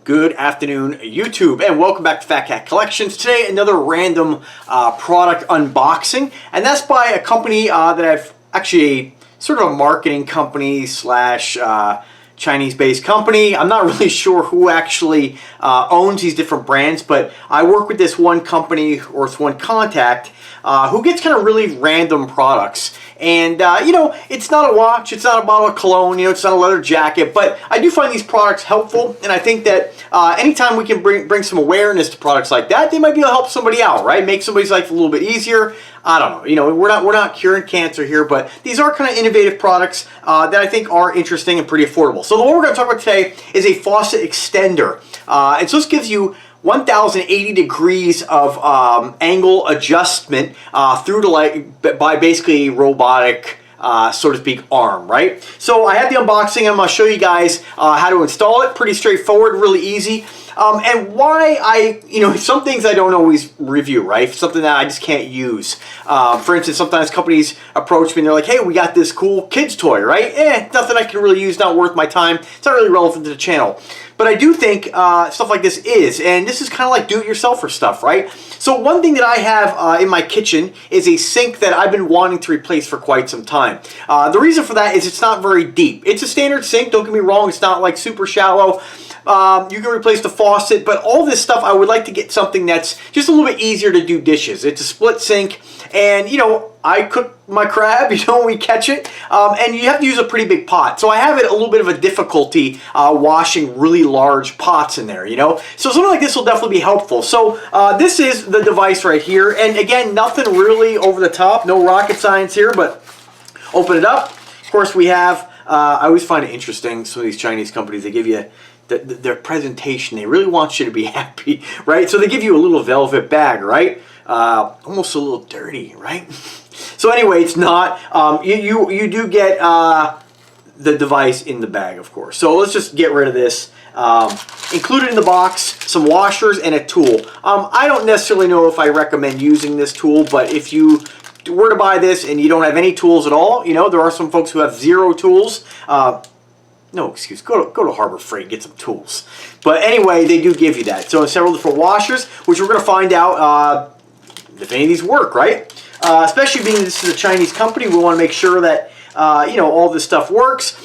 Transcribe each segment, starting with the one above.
Good afternoon, YouTube, and welcome back to Fat Cat Collections. Today, another random product unboxing, and that's by a company that I've actually sort of a marketing company slash Chinese-based company. I'm not really sure who actually owns these different brands, but I work with this one company or this one contact who gets kind of really random products. And, you know, it's not a watch, it's not a bottle of cologne, you know, it's not a leather jacket, but I do find these products helpful, and I think that anytime we can bring some awareness to products like that, they might be able to help somebody out, right? Make somebody's life a little bit easier. I don't know, you know, we're not curing cancer here, but these are kind of innovative products that I think are interesting and pretty affordable. So the one we're going to talk about today is a faucet extender. And so this gives you 1080 degrees of angle adjustment through to by basically a robotic so to speak arm, right? So I had the unboxing. I'm going to show you guys how to install it. Pretty straightforward, really easy. And why you know, some things I don't always review, right? Something that I just can't use. For instance, sometimes companies approach me and they're like, hey, we got this cool kids toy, right? Nothing I can really use, not worth my time. It's not really relevant to the channel. But I do think stuff like this is, and this is kind of like do-it-yourselfer stuff, right? So one thing that I have in my kitchen is a sink that I've been wanting to replace for quite some time. The reason for that is it's not very deep. It's a standard sink, don't get me wrong, it's not like super shallow. You can replace the faucet, but all this stuff, I would like to get something that's just a little bit easier to do dishes. It's a split sink, and you know, I cook my crab, you know, when we catch it, and you have to use a pretty big pot. So I have it a little bit of a difficulty washing really large pots in there, you know. So something like this will definitely be helpful. So this is the device right here, and again, nothing really over the top, no rocket science here, but open it up. Of course, we have, I always find it interesting, some of these Chinese companies, they give you their presentation, they really want you to be happy, right? So they give you a little velvet bag, right? Almost a little dirty, right? So anyway, it's not. You do get the device in the bag, of course. So let's just get rid of this. Included in the box, some washers and a tool. I don't necessarily know if I recommend using this tool, but if you were to buy this and you don't have any tools at all, you know, there are some folks who have zero tools. No excuse, go to Harbor Freight and get some tools. But anyway, they do give you that. So several different washers, which we're going to find out if any of these work, right? Especially being this is a Chinese company, we want to make sure that you know, all this stuff works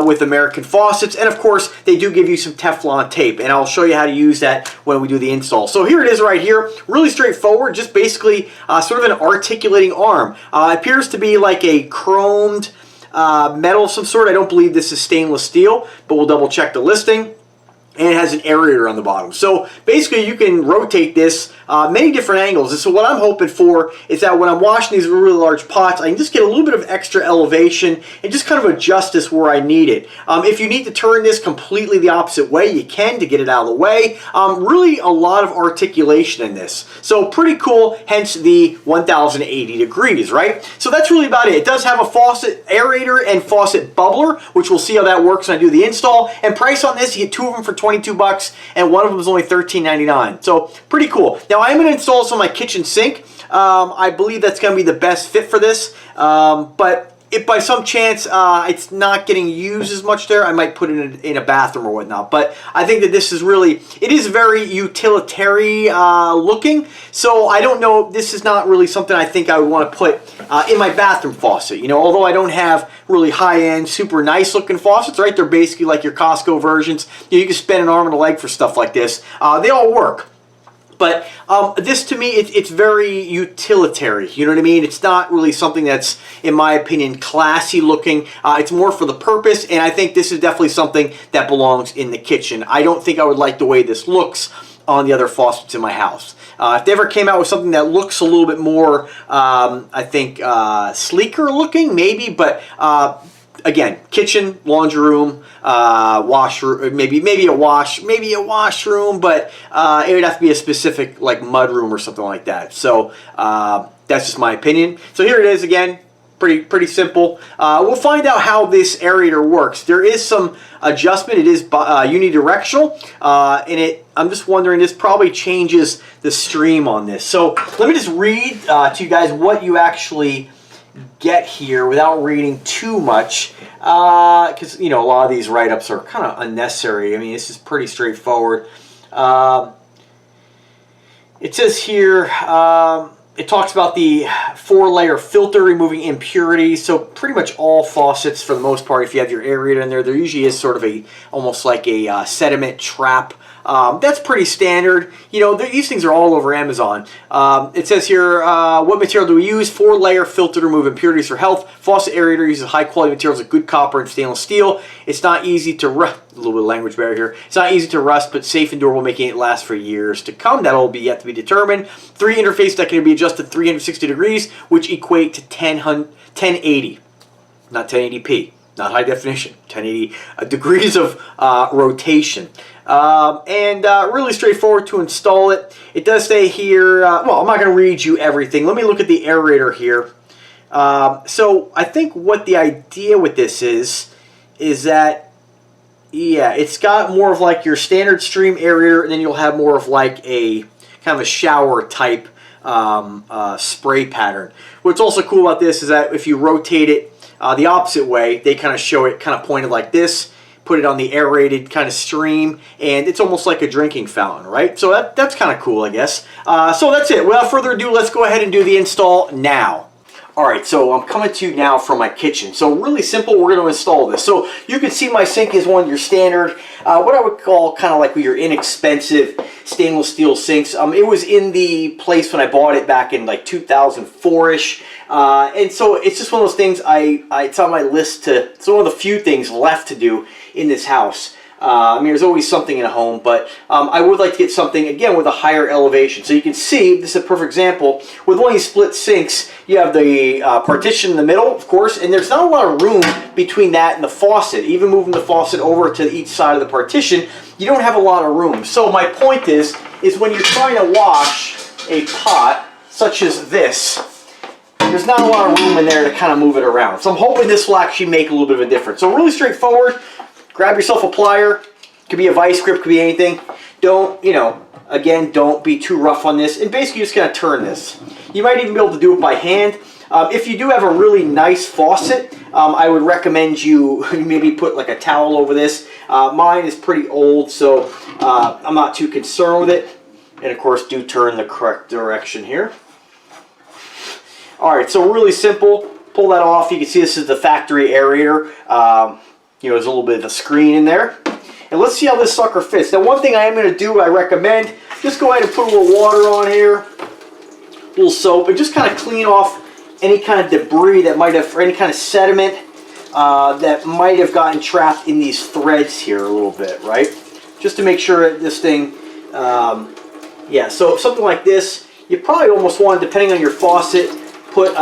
with American faucets. And of course, they do give you some Teflon tape, and I'll show you how to use that when we do the install. So here it is right here, really straightforward, just basically sort of an articulating arm. It appears to be like a chromed metal of some sort. I don't believe this is stainless steel, but we'll double check the listing. And it has an aerator on the bottom. So basically you can rotate this many different angles. And so what I'm hoping for is that when I'm washing these really large pots, I can just get a little bit of extra elevation and just kind of adjust this where I need it. If you need to turn this completely the opposite way, you can to get it out of the way. Really a lot of articulation in this. So pretty cool, hence the 1080 degrees, right? So that's really about it. It does have a faucet aerator and faucet bubbler, which we'll see how that works when I do the install. And price on this, you get two of them for $22, and one of them is only $13.99. So pretty cool. Now I am going to install this on my kitchen sink. I believe that's going to be the best fit for this. But if by some chance it's not getting used as much there, I might put it in a bathroom or whatnot. But I think that this is really, it is very utilitarian looking. So I don't know, this is not really something I think I would want to put in my bathroom faucet. You know, although I don't have really high-end, super nice looking faucets, right? They're basically like your Costco versions. You can spend an arm and a leg for stuff like this. They all work. But this, to me, it's very utilitarian, you know what I mean? It's not really something that's, in my opinion, classy looking. It's more for the purpose, and I think this is definitely something that belongs in the kitchen. I don't think I would like the way this looks on the other faucets in my house. If they ever came out with something that looks a little bit more, I think, sleeker looking, maybe, but again, kitchen, laundry room, washroom, maybe a washroom, but it would have to be a specific like mud room or something like that. So that's just my opinion. So here it is again. Pretty simple. We'll find out how this aerator works. There is some adjustment. It is unidirectional, and I'm just wondering, this probably changes the stream on this. So let me just read to you guys what you actually get here without reading too much, because you know, a lot of these write-ups are kind of unnecessary. I mean, this is pretty straightforward. It says here, it talks about the 4-layer filter removing impurities. So pretty much all faucets, for the most part, if you have your aerator in there, there usually is sort of a, almost like a sediment trap. That's pretty standard. You know, these things are all over Amazon. It says here, what material do we use? 4-layer filter to remove impurities for health. Faucet aerator uses high quality materials like good copper and stainless steel. It's not easy to rust. A little bit of language barrier here. It's not easy to rust, but safe and durable, making it last for years to come. That'll be yet to be determined. 3 interfaces that can be adjusted 360 degrees, which equate to 1080, not 1080p. Not high definition, 1080 degrees of rotation. Really straightforward to install it. It does say here, well, I'm not going to read you everything. Let me look at the aerator here. So I think what the idea with this is that, yeah, it's got more of like your standard stream aerator, and then you'll have more of like a kind of a shower type spray pattern. What's also cool about this is that if you rotate it the opposite way, they kind of show it kind of pointed like this, put it on the aerated kind of stream, and it's almost like a drinking fountain, right? So that's kind of cool, I guess. So that's it. Without further ado, let's go ahead and do the install now. Alright, so I'm coming to you now from my kitchen. So really simple, we're going to install this. So you can see my sink is one of your standard, what I would call kind of like your inexpensive stainless steel sinks. It was in the place when I bought it back in like 2004-ish. And so it's just one of those things it's on my list to, it's one of the few things left to do in this house. I mean, there's always something in a home, but I would like to get something, again, with a higher elevation. So you can see, this is a perfect example, with one of these split sinks, you have the partition in the middle, of course, and there's not a lot of room between that and the faucet. Even moving the faucet over to each side of the partition, you don't have a lot of room. So my point is when you're trying to wash a pot, such as this, there's not a lot of room in there to kind of move it around. So I'm hoping this will actually make a little bit of a difference. So really straightforward. Grab yourself a plier. Could be a vice grip, could be anything. Don't, you know, again, don't be too rough on this. And basically, you're just going to turn this. You might even be able to do it by hand. If you do have a really nice faucet, I would recommend you maybe put like a towel over this. Mine is pretty old, so I'm not too concerned with it. And of course, do turn the correct direction here. Alright, so really simple. Pull that off. You can see this is the factory aerator. You know, there's a little bit of a screen in there. And let's see how this sucker fits. Now, one thing I am going to do, I recommend, just go ahead and put a little water on here, a little soap, and just kind of clean off any kind of debris that might have, or any kind of sediment that might have gotten trapped in these threads here a little bit, right? Just to make sure that this thing, yeah, so something like this, you probably almost want, depending on your faucet, put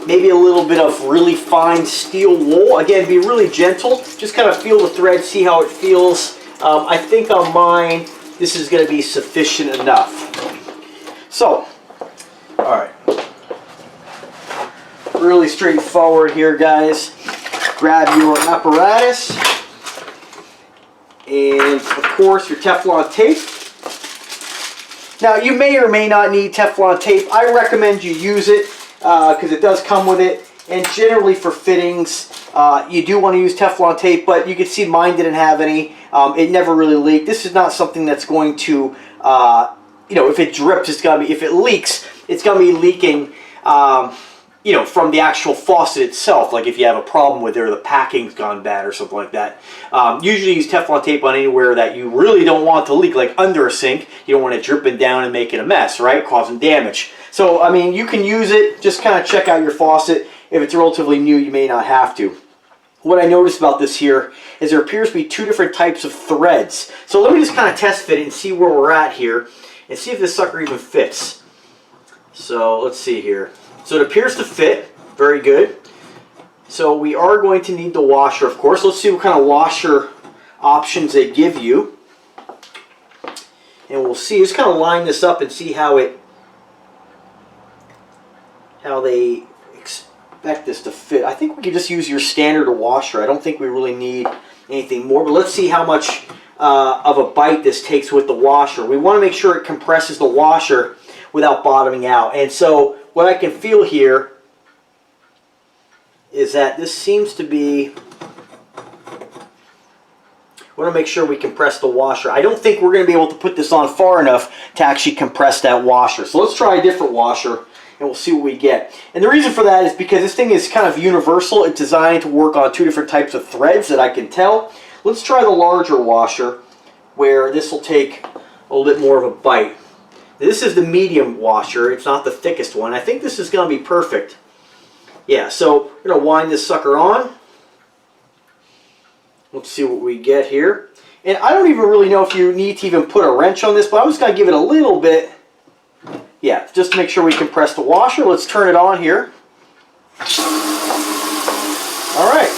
maybe a little bit of really fine steel wool. Again, be really gentle. Just kind of feel the thread, see how it feels. I think on mine, this is going to be sufficient enough. So, alright. Really straightforward here, guys. Grab your apparatus. And, of course, your Teflon tape. Now, you may or may not need Teflon tape. I recommend you use it, because it does come with it, and generally for fittings you do want to use Teflon tape, but you can see mine didn't have any. It never really leaked. This is not something that's going to, you know, if it drips, it's gonna be, if it leaks, it's gonna be leaking, you know, from the actual faucet itself. Like if you have a problem with it or the packing's gone bad or something like that. Usually use Teflon tape on anywhere that you really don't want to leak, like under a sink. You don't want it dripping down and making a mess, right? Causing damage. So, I mean, you can use it. Just kind of check out your faucet. If it's relatively new, you may not have to. What I noticed about this here is there appears to be 2 different types of threads. So let me just kind of test fit it and see where we're at here and see if this sucker even fits. So let's see here. So it appears to fit. Very good. So we are going to need the washer, of course. Let's see what kind of washer options they give you. And we'll see. Just kind of line this up and see how they expect this to fit. I think we could just use your standard washer. I don't think we really need anything more. But let's see how much of a bite this takes with the washer. We want to make sure it compresses the washer without bottoming out. And so what I can feel here is that this seems to be, I want to make sure we compress the washer. I don't think we're going to be able to put this on far enough to actually compress that washer. So let's try a different washer and we'll see what we get. And the reason for that is because this thing is kind of universal. It's designed to work on 2 different types of threads that I can tell. Let's try the larger washer where this will take a little bit more of a bite. This is the medium washer. It's not the thickest one. I think this is going to be perfect. Yeah, so we're going to wind this sucker on. Let's see what we get here. And I don't even really know if you need to even put a wrench on this, but I'm just going to give it a little bit. Yeah, just to make sure we compress the washer. Let's turn it on here. All right,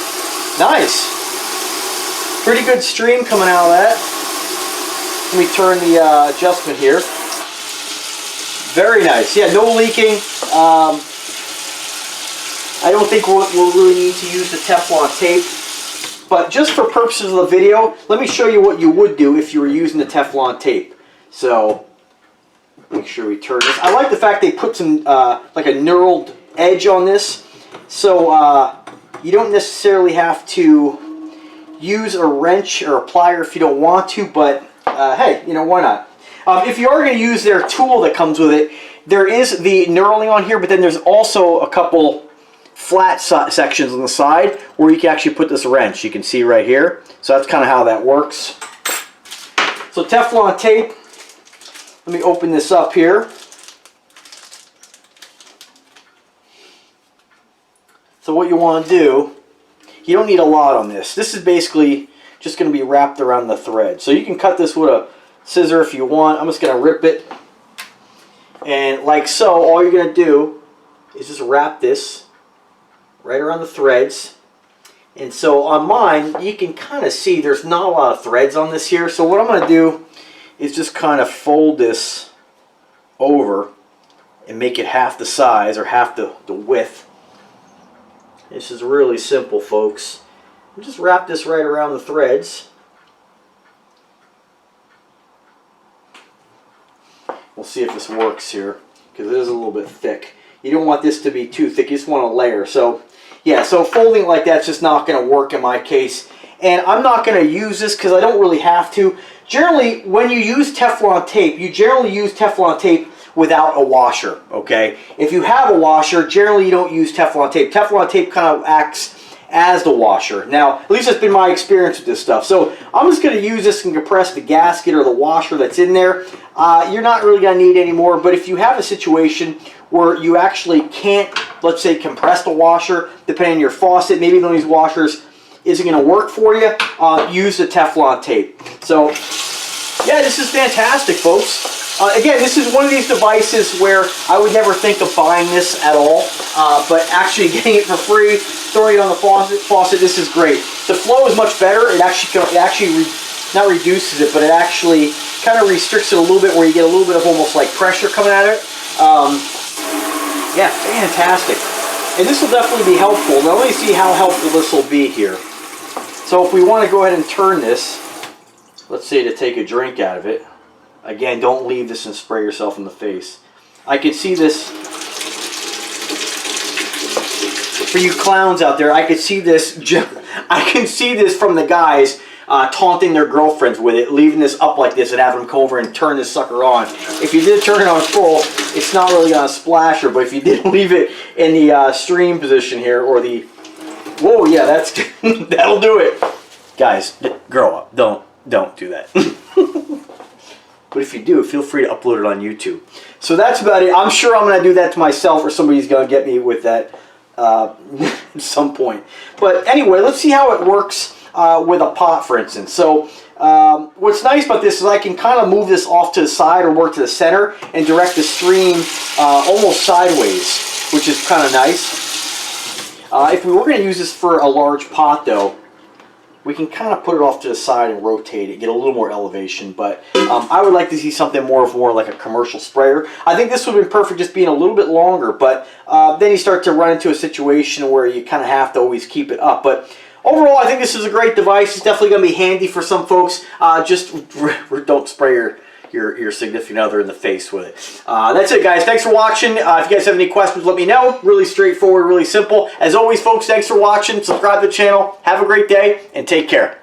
nice. Pretty good stream coming out of that. Let me turn the adjustment here. Very nice. Yeah, no leaking. I don't think we'll really need to use the Teflon tape. But just for purposes of the video, let me show you what you would do if you were using the Teflon tape. So, make sure we turn this. I like the fact they put some, like a knurled edge on this. So, you don't necessarily have to use a wrench or a plier if you don't want to. But, hey, you know, why not? If you are going to use their tool that comes with it, there is the knurling on here, but then there's also a couple flat sections on the side where you can actually put this wrench. You can see right here. So that's kind of how that works. So Teflon tape. Let me open this up here. So what you want to do, you don't need a lot on this. This is basically just going to be wrapped around the thread. So you can cut this with a scissor if you want. I'm just going to rip it. And like so, all you're going to do is just wrap this right around the threads. And so on mine, you can kind of see there's not a lot of threads on this here. So what I'm going to do is just kind of fold this over and make it half the size or half the width. This is really simple, folks. Just wrap this right around the threads. We'll see if this works here, because it is a little bit thick. You don't want this to be too thick. You just want a layer. So yeah, so folding like that's just not going to work in my case. And I'm not going to use this because I don't really have to. Generally, when you use Teflon tape, you generally use Teflon tape without a washer, okay? If you have a washer, generally you don't use Teflon tape. Teflon tape kind of acts as the washer. Now, at least that's been my experience with this stuff. So I'm just going to use this and compress the gasket or the washer that's in there. You're not really going to need any more, but if you have a situation where you actually can't, let's say, compress the washer, depending on your faucet, maybe one of these washers isn't going to work for you, use the Teflon tape. So, yeah, this is fantastic, folks. Again, this is one of these devices where I would never think of buying this at all, but actually getting it for free, throwing it on the faucet, this is great. The flow is much better. It actually not reduces it, but it actually kind of restricts it a little bit, where you get a little bit of almost like pressure coming at it. Yeah, fantastic. And this will definitely be helpful. Now let me see how helpful this will be here. So if we want to go ahead and turn this, let's say to take a drink out of it. Again, don't leave this and spray yourself in the face. I can see this, for you clowns out there, I can see this from the guys taunting their girlfriends with it, leaving this up like this and having them come over and turn this sucker on. If you did turn it on full, it's not really going to splash her, but if you did leave it in the stream position here, or the, whoa, yeah, that's that'll do it. Guys, grow up. Don't do that. But if you do, feel free to upload it on YouTube. So that's about it. I'm sure I'm going to do that to myself, or somebody's going to get me with that at some point. But anyway, let's see how it works with a pot, for instance. So what's nice about this is I can kind of move this off to the side or work to the center and direct the stream almost sideways, which is kind of nice. If we were going to use this for a large pot, though, we can kind of put it off to the side and rotate it, get a little more elevation. But I would like to see something more like a commercial sprayer. I think this would have been perfect just being a little bit longer, but then you start to run into a situation where you kind of have to always keep it up. But overall, I think this is a great device. It's definitely going to be handy for some folks. Just don't spray your significant other in the face with it. That's it, guys. Thanks for watching. If you guys have any questions, let me know. Really straightforward, really simple. As always, folks, thanks for watching. Subscribe to the channel. Have a great day, and take care.